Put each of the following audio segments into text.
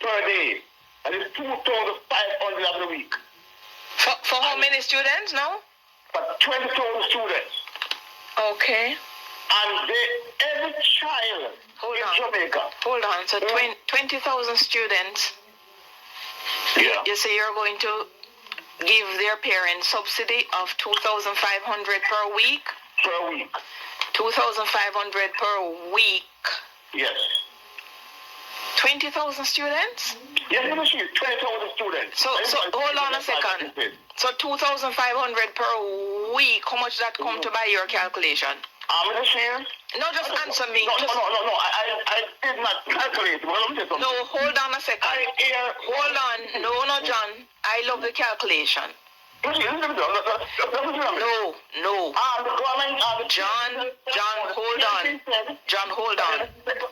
per day. And it's 2,500 of the week. For how many students now? For 20,000 students. Okay. And every child in Jamaica. Hold on. So 20,000 students. Yeah. You say you're going to give their parents subsidy of 2,500 per week? Per week. 2,500 per week. Yes. 20,000 students? Yes, 20,000 students. So hold on a second. So 2,500 per week, how much that come to by your calculation? No, just answer me. No, I did not calculate. No, hold on a second. Hold on. No, John. I love the calculation. No. John, hold on.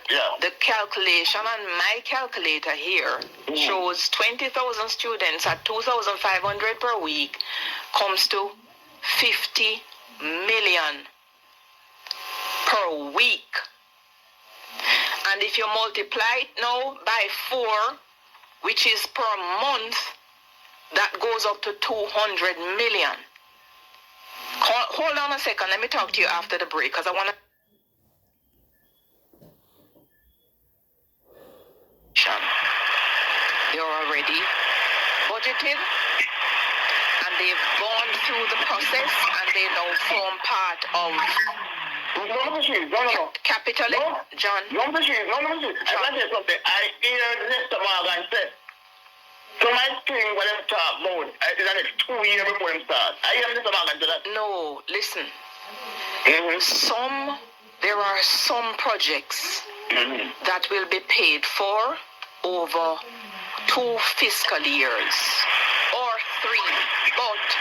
Yeah. The calculation on my calculator here shows 20,000 students at 2,500 per week comes to 50 million per week. And if you multiply it now by 4, which is per month, that goes up to 200 million. Hold on a second. Let me talk to you after the break because I want to. They're already budgeted and they've gone through the process and they now form part of capital. John. I something. I hear Mr. Morgan say. So my thing, what I'm talking about, is the next 2 years before I'm start. I am Mr. Morgan to that. No, listen. There are some projects that will be paid for over 2 fiscal years or 3. But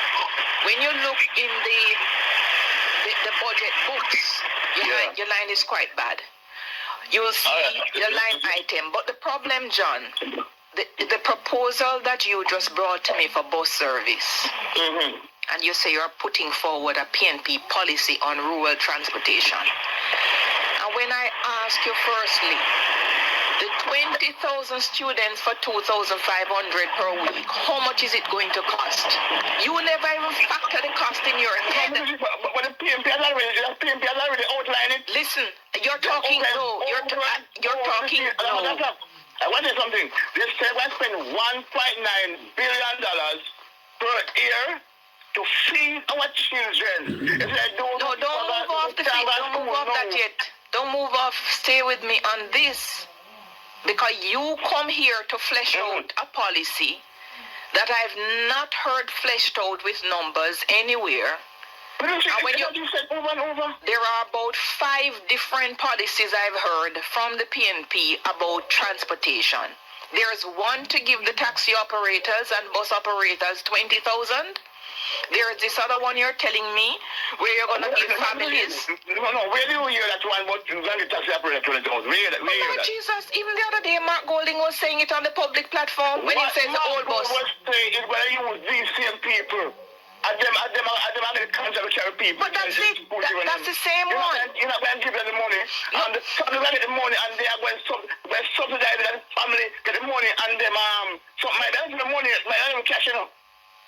when you look in the budget books, your line is quite bad. You will see the line item. But the problem, John, the proposal that you just brought to me for bus service, and you say you're putting forward a PNP policy on rural transportation. And when I ask you firstly, the 20,000 students for 2,500 per week, how much is it going to cost? You never even factor the cost in your head. But the PNP has already outlined it. Listen, you're talking, you're talking, I want to say something. They said we spend $1.9 billion per year to feed our children. Don't move off the feet. Don't move off that yet. Don't move off. Stay with me on this. Because you come here to flesh out a policy that I've not heard fleshed out with numbers anywhere. And when you said over and over, there are about 5 different policies I've heard from the PNP about transportation. There's one to give the taxi operators and bus operators 20,000. There's this other one you're telling me where you're going to give families. No, where do you hear that one about the taxi operator 20,000? Lord Jesus, even the other day Mark Golding was saying it on the public platform when he says the old bus. What saying is when I use these same people. I them are the contract with people. But that's it. That's the same one. You're not going to give them the money. And the family get the money and they are going to subsidize the family, get the money and them, so might be the money, might not even cash it up.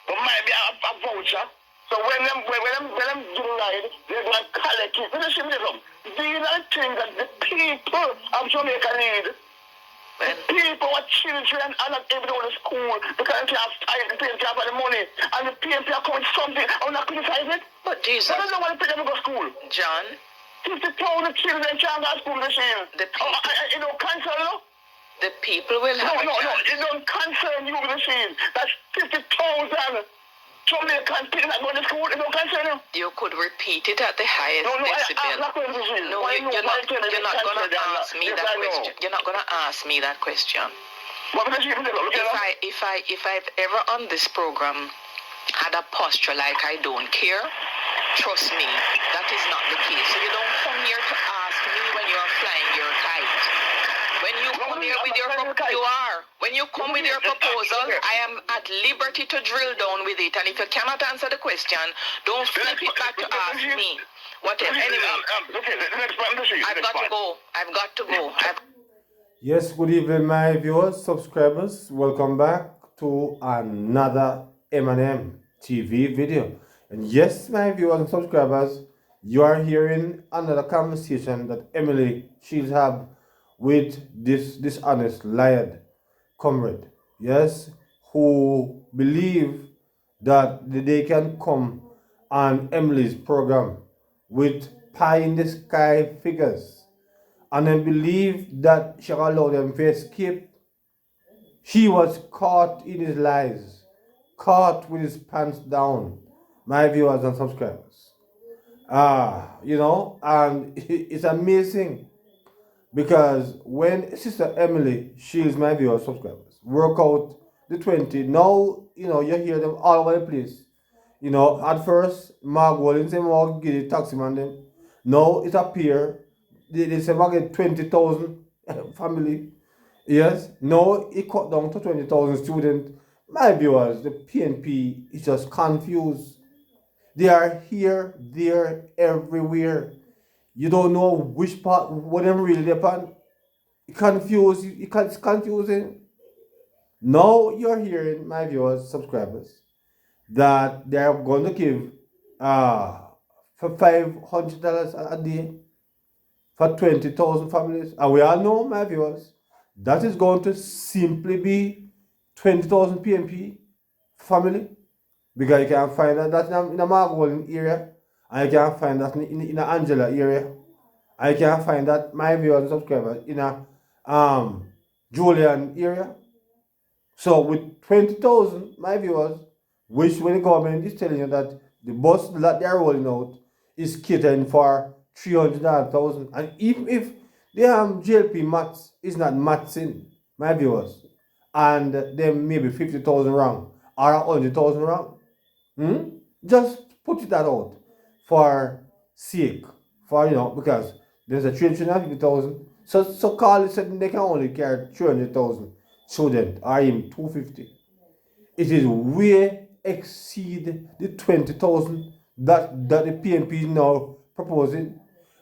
But might be a voucher. So when them do ride, they're going to collect it. These are the things that the people of Jamaica need. People with children are not able to go to school because they can't have the money and the PNP are coming something. I'm not criticizing it. But Jesus. I don't want to pay them to go to school. John. 50,000 children can't go to school this year. It don't concern you? The people will have No, it don't concern you this year. That's 50,000. Jamaican people that go to school, it don't concern you. You could repeat it at the highest decibel. You're not going to ask me that question. You're not going to ask me that question. If I've ever on this program had a posture like I don't care, trust me, that is not the case. So you don't come here to ask me when you're flying your kite. When you come here with your when you come with your proposal, I am at liberty to drill down with it. And if you cannot answer the question, don't flip it back to ask me. Whatever. Anyway, I've got to go. Yes, good evening, my viewers, subscribers. Welcome back to another M&M TV video. And yes, my viewers and subscribers, you are hearing another conversation that Emily she's have with this dishonest liar comrade. Yes, who believe that they can come on Emily's program with pie in the sky figures and then believe that she allowed them to escape. She was caught in his lies, caught with his pants down. My viewers and subscribers. And it's amazing because when Sister Emily, she is my viewers, subscribers, work out the 20, now, you hear them all over the place. At first, Mark Wallin say, Mark, get the taxi man them. Now it appear, they say, Mark get 20,000 family. Yes, now it cut down to 20,000 students. My viewers, the PNP is just confused. They are here, there, everywhere. You don't know which part, what them really depend. It's confusing. Now you're hearing, my viewers, subscribers, that they are going to give for $500 a day for 20,000 families. And we all know, my viewers, that is going to simply be 20,000 PNP family. Because you can find that in a Margolin area, and you can find that in a Angela area, and you can find that, my viewers and subscribers, in a Julian area. So with 20,000, my viewers, which when the government is telling you that the bus that they are rolling out is catering for 300,000, and even if the GLP maths is not mathsing, my viewers, and then maybe 50,000 wrong or 100,000 wrong, just put it that out for sake, because there's a 350,000. So call it said they can only carry 300,000 students or even 250. It is way exceed the 20,000 that the PNP is now proposing.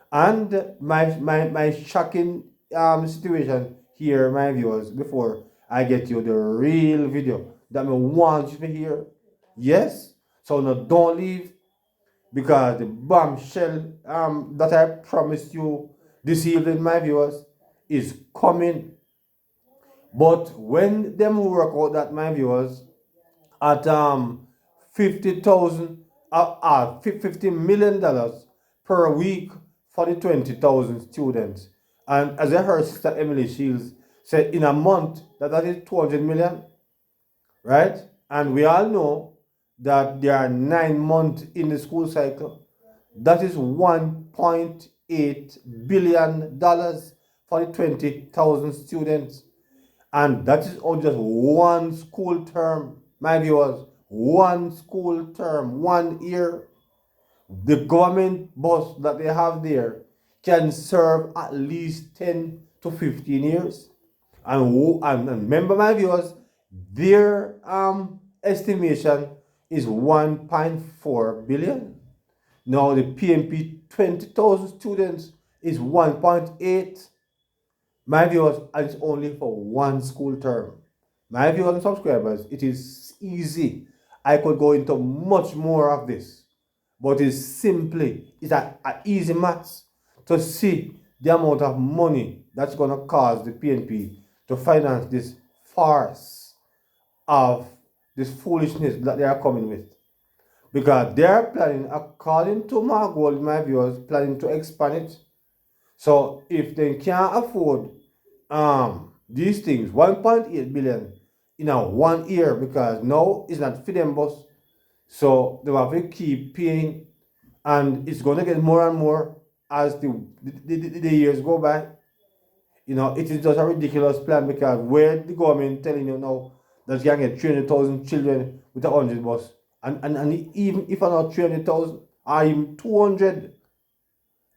And my shocking situation here, my viewers, before I get you the real video that I want you to hear. Yes? So now don't leave, because the bombshell that I promised you this evening, my viewers, is coming. But when them work out that, my viewers, at 50,000 $50 million per week for the 20,000 students. And as I heard Sister Emily Shields said, in a month that is 200 million, right? And we all know that there are 9 months in the school cycle. That is $1.8 billion for the 20,000 students. And that is all just one school term, my viewers. One school term, 1 year. The government bus that they have there can serve at least 10 to 15 years. And remember, my viewers, their estimation is 1.4 billion. Now the PNP 20,000 students is 1.8. My viewers, and it's only for one school term. My viewers and subscribers, it is easy. I could go into much more of this, but it's a easy maths to see the amount of money that's going to cause the PNP to finance this farce of this foolishness that they are coming with. Because they are planning, according to my goal, my viewers, planning to expand it. So if they can't afford these things, 1.8 billion in a 1 year, because now it's not for them bus. So they have to keep paying, and it's going to get more and more as the years go by. It is just a ridiculous plan, because where the government telling you now that you can get 300,000 children with a 100 bus, and even if not 300,000 or even 200,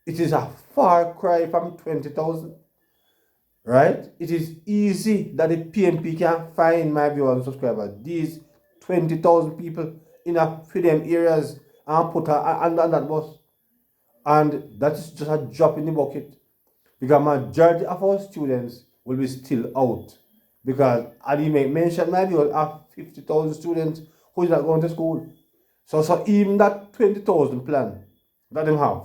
it is a far cry from 20,000. Right? It is easy that the PNP can find, my viewers and subscribers, these 20,000 people in a freedom areas and put her on that bus. And that is just a drop in the bucket. Because majority of our students, will be still out. Because, and you may mention, maybe you'll have 50,000 students who is not going to school. So even that 20,000 plan that they have,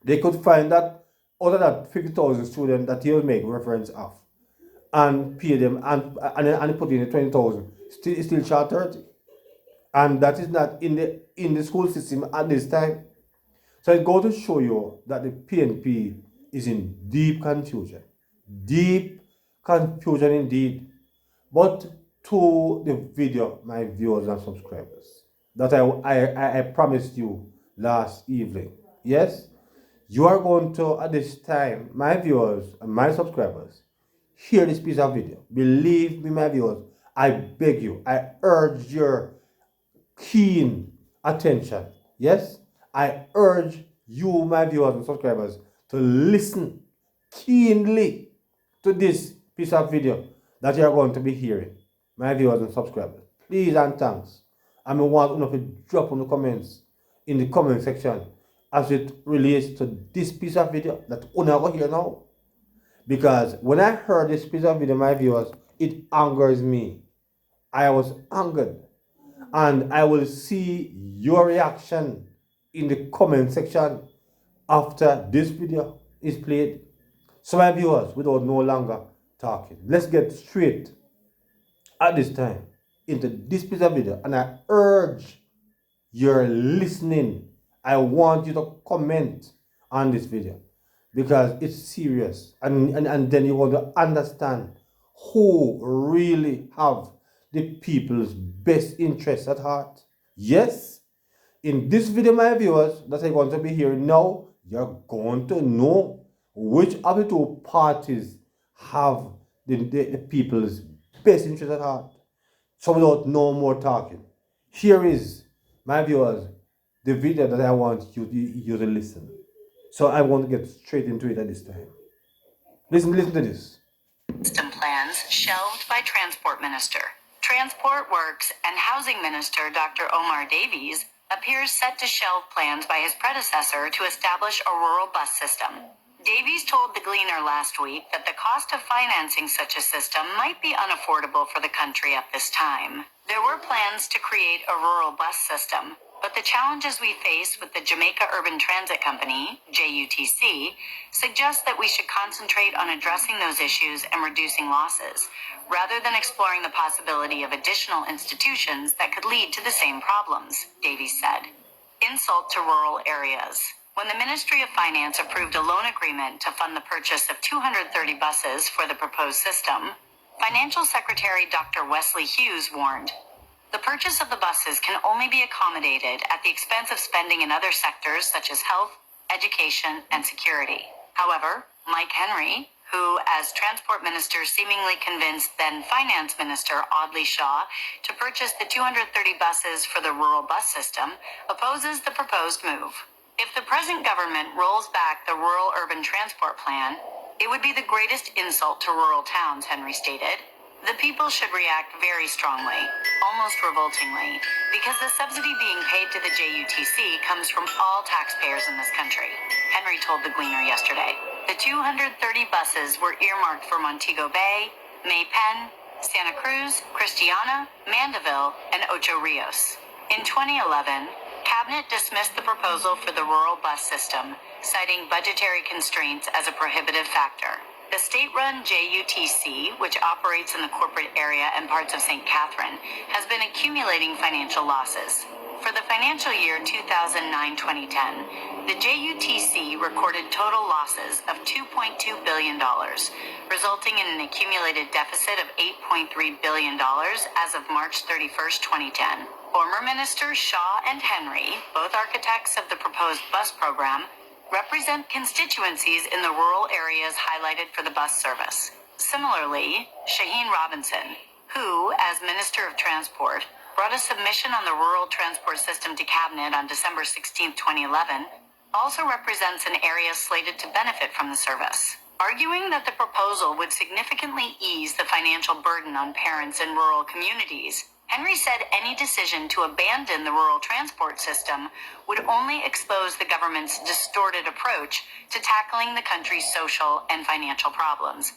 they could find that other than 50,000 students that he'll make reference of and pay them and put in the 20,000. It's still short 30. And that is not in the school system at this time. So it goes to show you that the PNP is in deep confusion. Deep confusion indeed. But to the video, my viewers and subscribers, that I promised you last evening. Yes, you are going to, at this time, my viewers and my subscribers, hear this piece of video. Believe me, my viewers, I beg you, I urge your keen attention. Yes, I urge you, my viewers and subscribers, to listen keenly to this piece of video that you are going to be hearing, my viewers and subscribers. Please and thanks. I want you to drop on the comments in the comment section as it relates to this piece of video that you are going to hear now. Because when I heard this piece of video, my viewers, it angers me. I was angered. And I will see your reaction in the comment section after this video is played. So my viewers, without no longer talking, let's get straight at this time into this piece of video. And I urge your listening. I want you to comment on this video because it's serious. And then you want to understand who really have the people's best interests at heart. Yes, in this video, my viewers, that I'm going to be hearing now, you're going to know which of the two parties have the people's best interests at heart. So without no more talking, here is, my viewers, the video that I want you to listen. So I want to get straight into it at this time. Listen to this. System plans shelved by Transport Minister. Transport Works and Housing Minister Dr. Omar Davies appears set to shelve plans by his predecessor to establish a rural bus system. Davies told the Gleaner last week that the cost of financing such a system might be unaffordable for the country at this time. There were plans to create a rural bus system, but the challenges we face with the Jamaica Urban Transit Company, JUTC, suggest that we should concentrate on addressing those issues and reducing losses, rather than exploring the possibility of additional institutions that could lead to the same problems, Davies said. Insult to rural areas. When the Ministry of Finance approved a loan agreement to fund the purchase of 230 buses for the proposed system, Financial Secretary Dr. Wesley Hughes warned, "The purchase of the buses can only be accommodated at the expense of spending in other sectors such as health, education, and security." However, Mike Henry, who as Transport Minister seemingly convinced then Finance Minister Audley Shaw to purchase the 230 buses for the rural bus system, opposes the proposed move. If the present government rolls back the Rural Urban Transport Plan, it would be the greatest insult to rural towns, Henry stated. The people should react very strongly, almost revoltingly, because the subsidy being paid to the JUTC comes from all taxpayers in this country, Henry told the Gleaner yesterday. The 230 buses were earmarked for Montego Bay, May Pen, Santa Cruz, Christiana, Mandeville, and Ocho Rios. In 2011, Cabinet dismissed the proposal for the rural bus system, citing budgetary constraints as a prohibitive factor. The state-run JUTC, which operates in the corporate area and parts of St. Catherine, has been accumulating financial losses. For the financial year 2009-2010, the JUTC recorded total losses of $2.2 billion, resulting in an accumulated deficit of $8.3 billion as of March 31st, 2010. Former Ministers Shaw and Henry, both architects of the proposed bus program, represent constituencies in the rural areas highlighted for the bus service. Similarly, Shaheen Robinson, who, as Minister of Transport, brought a submission on the rural transport system to Cabinet on December 16, 2011, also represents an area slated to benefit from the service. Arguing that the proposal would significantly ease the financial burden on parents in rural communities, Henry said any decision to abandon the rural transport system would only expose the government's distorted approach to tackling the country's social and financial problems.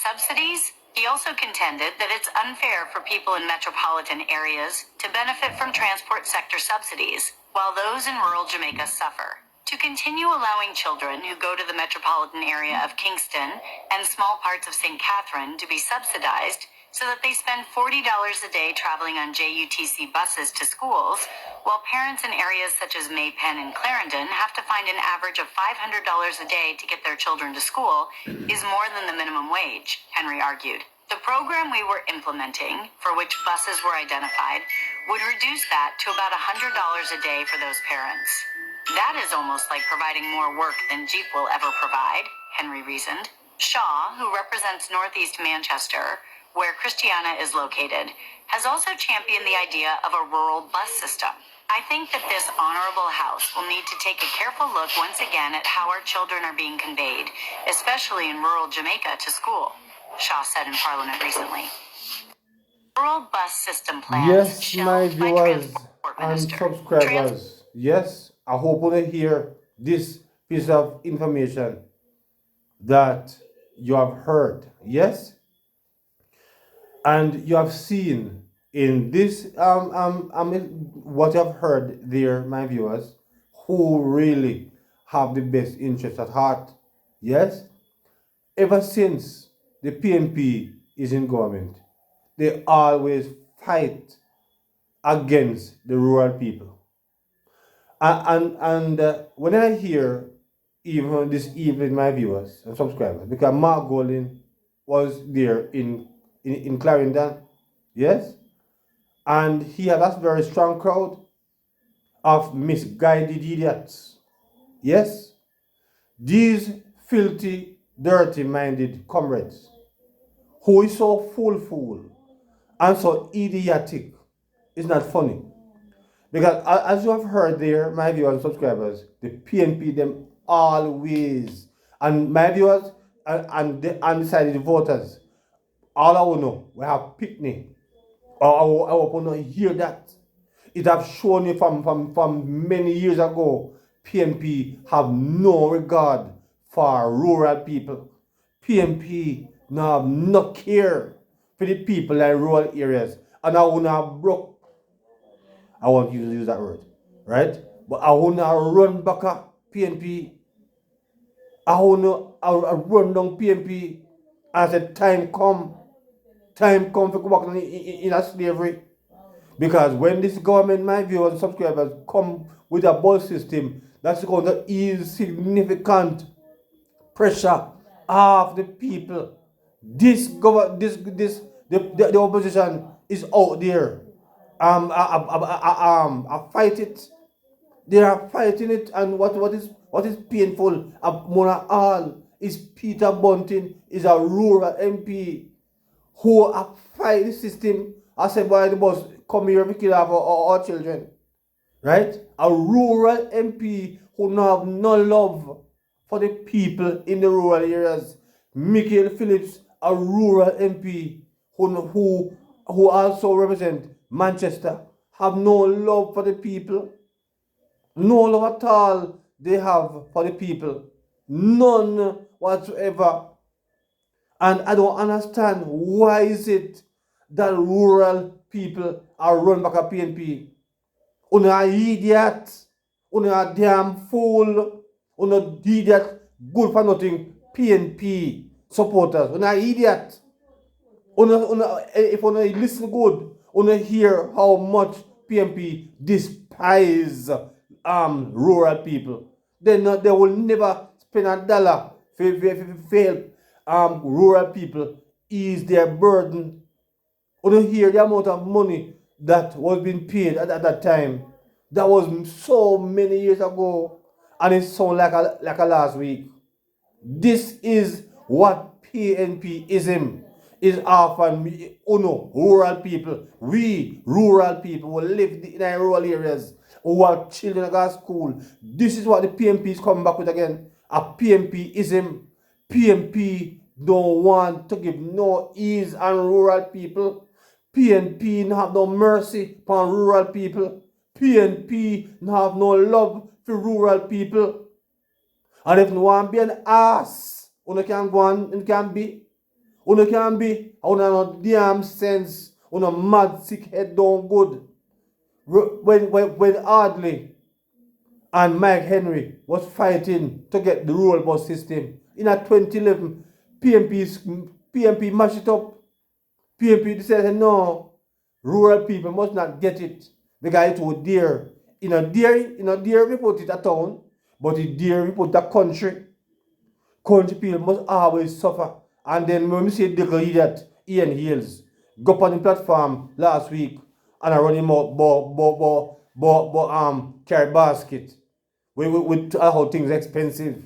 subsidies? He also contended that it's unfair for people in metropolitan areas to benefit from transport sector subsidies, while those in rural Jamaica suffer. To continue allowing children who go to the metropolitan area of Kingston and small parts of St. Catherine to be subsidized so that they spend $40 a day traveling on JUTC buses to schools, while parents in areas such as Maypen and Clarendon have to find an average of $500 a day to get their children to school, is more than the minimum wage, Henry argued. The program we were implementing, for which buses were identified, would reduce that to about $100 a day for those parents. That is almost like providing more work than Jeep will ever provide, Henry reasoned. Shaw, who represents Northeast Manchester, where Christiana is located, has also championed the idea of a rural bus system. I think that this honorable House will need to take a careful look once again at how our children are being conveyed, especially in rural Jamaica, to school, Shaw said in Parliament recently. Rural bus system plans Yes, my shelved by viewers Transport and Minister. subscribers. Yes, I hope you hear this piece of information that you have heard. Yes, and you have seen in this what you have heard there, my viewers, who really have the best interest at heart. Yes, ever since the PNP is in government, they always fight against the rural people. And when I hear even this evening, my viewers and subscribers, because Mark Golding was there in Clarendon, yes, and he had a very strong crowd of misguided idiots, yes, these filthy, dirty-minded comrades who is so fool and so idiotic. It's not funny. Because as you have heard there, my viewers and subscribers, the PNP them always, and my viewers and the undecided voters, all I will know, we have picnic. Or I hope you hear that. It have shown you from many years ago, PNP have no regard for rural people. PNP now have no care for the people in rural areas. And I will not broke. I want you to use that word, right? But I want to run back up PNP. I want to run down PNP. I said, time come to go back in a slavery. Because when this government, my viewers and subscribers, come with a bus system, that's going to ease significant pressure off the people. The opposition is out there. I fight it. They are fighting it, and what is painful more all is Peter Bunting is a rural MP who fight the system. I said, why the boss come here to kill our children, right? A rural MP who now have no love for the people in the rural areas. Michael Phillips, a rural MP who also represent Manchester, have no love for the people. No love at all they have for the people. None whatsoever. And I don't understand why is it that rural people are run back at PNP. Una idiot. Una damn fool. Una idiot. Good for nothing. PNP supporters. Una idiot. If you listen good, you hear how much PNP despise rural people. They will never spend a dollar to help rural people ease their burden. You hear the amount of money that was being paid at that time. That was so many years ago, and it sounds like a last week. This is what PNPism is often rural people. We rural people who live in our rural areas, who have children that go to school. This is what the PNP is coming back with again. A PNPism. PNP don't want to give no ease on rural people. PNP have no mercy upon rural people. PNP have no love for rural people. And if no one be an ass, you can go on and can be. Uno can be, uno no damn sense, uno mad sick head don't good. When Hardley and Mike Henry was fighting to get the rural bus system in a 2011, PNP mashed it up. PNP said no, rural people must not get it because it was dear. In a dear we put it a town, but in dear we put the country. Country people must always suffer. And then when we see the idiot Ian Hills go up on the platform last week and I run him out carry basket with how things expensive.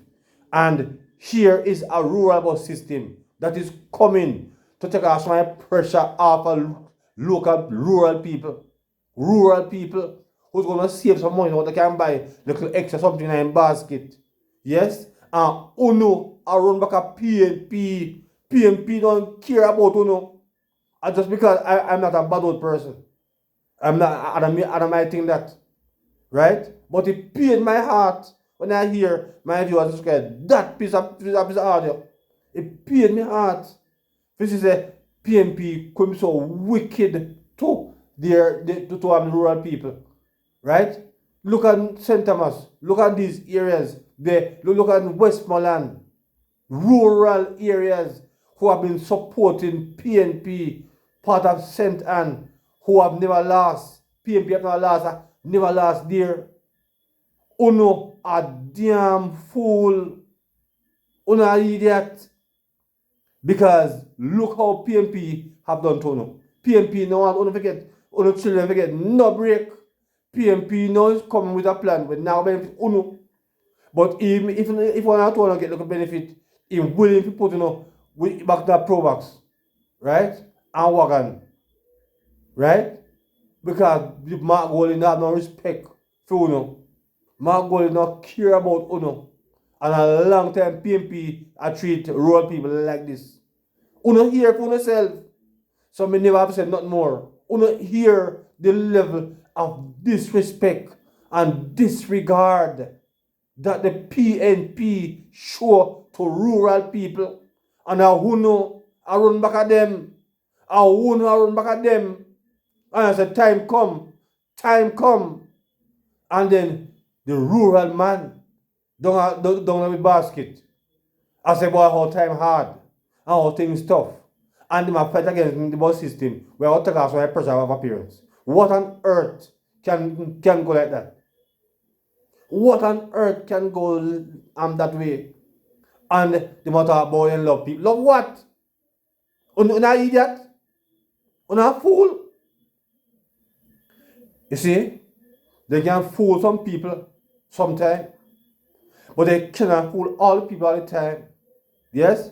And here is a rural bus system that is coming to take off some pressure off of local rural people. Rural people who's gonna save some money what they can buy little extra something in a basket. Yes? And Uno run back a PNP. PNP don't care about Uno. And just because I'm not a bad old person. I don't might think that. Right? But it pained my heart when I hear my viewers describe that piece of audio. It pained my heart. This is a PNP come so wicked to the rural people. Right? Look at St. Thomas. Look at these areas. Look at Westmoreland. Rural areas who have been supporting PNP, part of St. Anne, who have never lost. PNP have never lost there. Uno a damn fool. Uno a idiot. Because look how PNP have done to Uno. PNP no one Uno forget. Uno children forget no break. PNP now is coming with a plan but now benefit Uno. But even if one or two don't get the benefit, he's willing to put back that Pro Box, right? And wagon. Right? Because Mark Golding have no respect for Uno. Mark Golding not care about Uno. And a long time PNP I treat rural people like this. Uno hear for yourself. So me never have to say nothing more. Uno hear the level of disrespect and disregard that the PNP show to rural people. And Uno I run back at them. Uno I run back at them. And I said, time come. And then the rural man don't have a basket. I said, boy, how time hard and how things tough. And they might fight against the bus system where I take off some pressure of appearance. What on earth can go like that? What on earth can go that way? And they might talk about and love people. Love what? You're not an idiot? You're not a fool? You see, they can fool some people sometimes, but they cannot fool all the people all the time. Yes?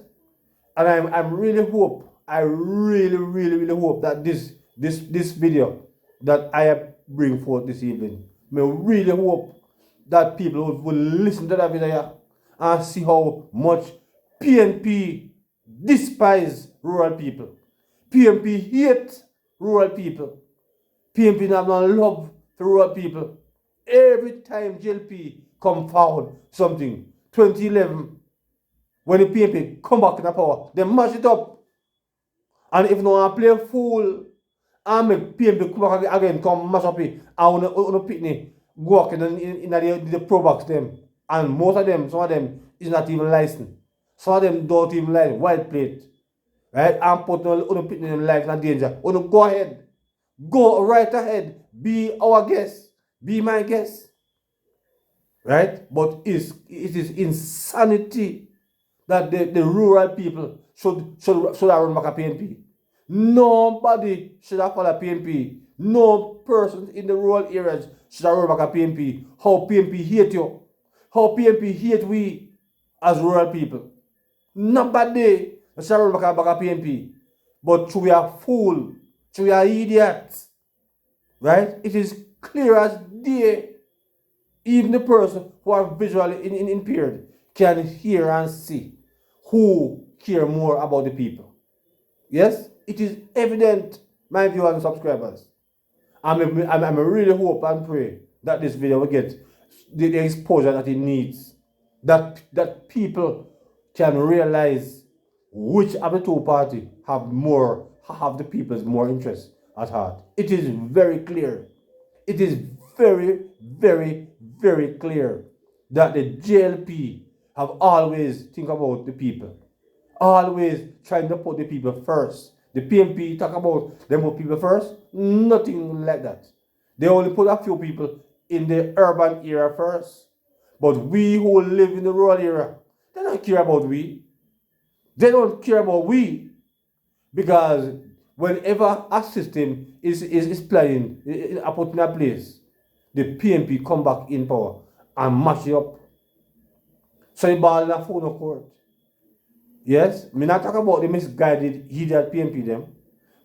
And I really hope that this video that I bring forth this evening, I really hope that people will listen to that video and see how much PNP despise rural people. PNP hate rural people. PNP have no love for rural people. Every time JLP come forward something, 2011, when the PNP come back in the power, they mash it up. And if no one play a fool, and make PNP come back again, come mash up it, and on pitney go up in the Pro Box them. And most of them, some of them is not even licensed. Some of them don't even like white plate. Right? And put on pitney them life in danger. Go ahead. Go right ahead. Be our guest. Be my guest. Right? But it is insanity that the rural people should have run back a PNP. Nobody should have followed PNP. No person in the rural areas should have run back a PNP. How PNP hate you. How PNP hate we as rural people. Nobody should have run back a PNP. But we are fool. We are idiots. Right? It is clear as day. Even the person who are visually impaired can hear and see who care more about the people. Yes? It is evident, my viewers and subscribers. I really hope and pray that this video will get the exposure that it needs. That people can realize which of the two parties have the people's more interest at heart. It is very clear. It is very, very, very clear that the JLP have always think about the people. Always trying to put the people first. The PNP talk about them put people first. Nothing like that. They only put a few people in the urban area first. But we who live in the rural area, they don't care about we. They don't care about we. Because whenever a system is playing, put in a place, the PNP come back in power and mash it up. So the ball in a phone of court. Yes, me not talk about the misguided idiot PNP them,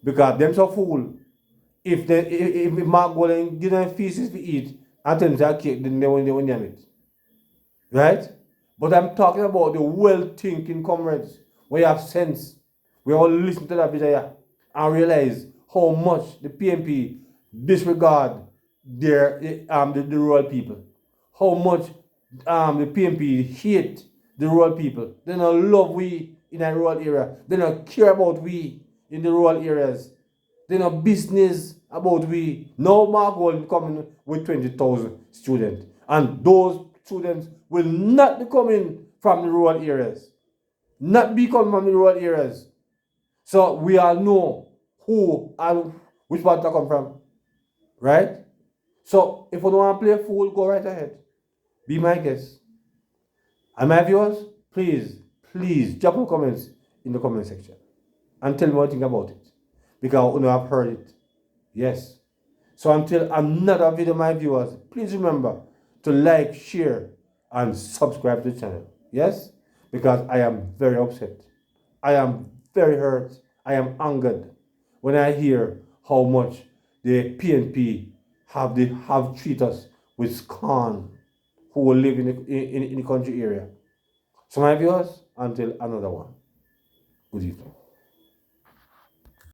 because them so fool. If Mark go and give them feces to eat and tell them to cake, then they won't name it. Right? But I'm talking about the well-thinking comrades, where you have sense. We all listen to that video and realize how much the PNP disregard the rural people. How much the PNP hate the rural people. They don't love we in a rural area. They don't care about we in the rural areas. They don't business about we. No Mark Gold coming with 20,000 students. And those students will not be coming from the rural areas. Not be coming from the rural areas. So we all know who and which part to come from. Right? So if you don't want to play fool, go right ahead. Be my guest. And my viewers, please drop your comments in the comment section and tell me what you think about it. Because you have heard it. Yes. So until another video, my viewers, please remember to like, share, and subscribe to the channel. Yes? Because I am very upset. I am very hurt. I am angered when I hear how much the PNP have treated us with scorn who live in the country area. So my viewers, until another one. Good evening.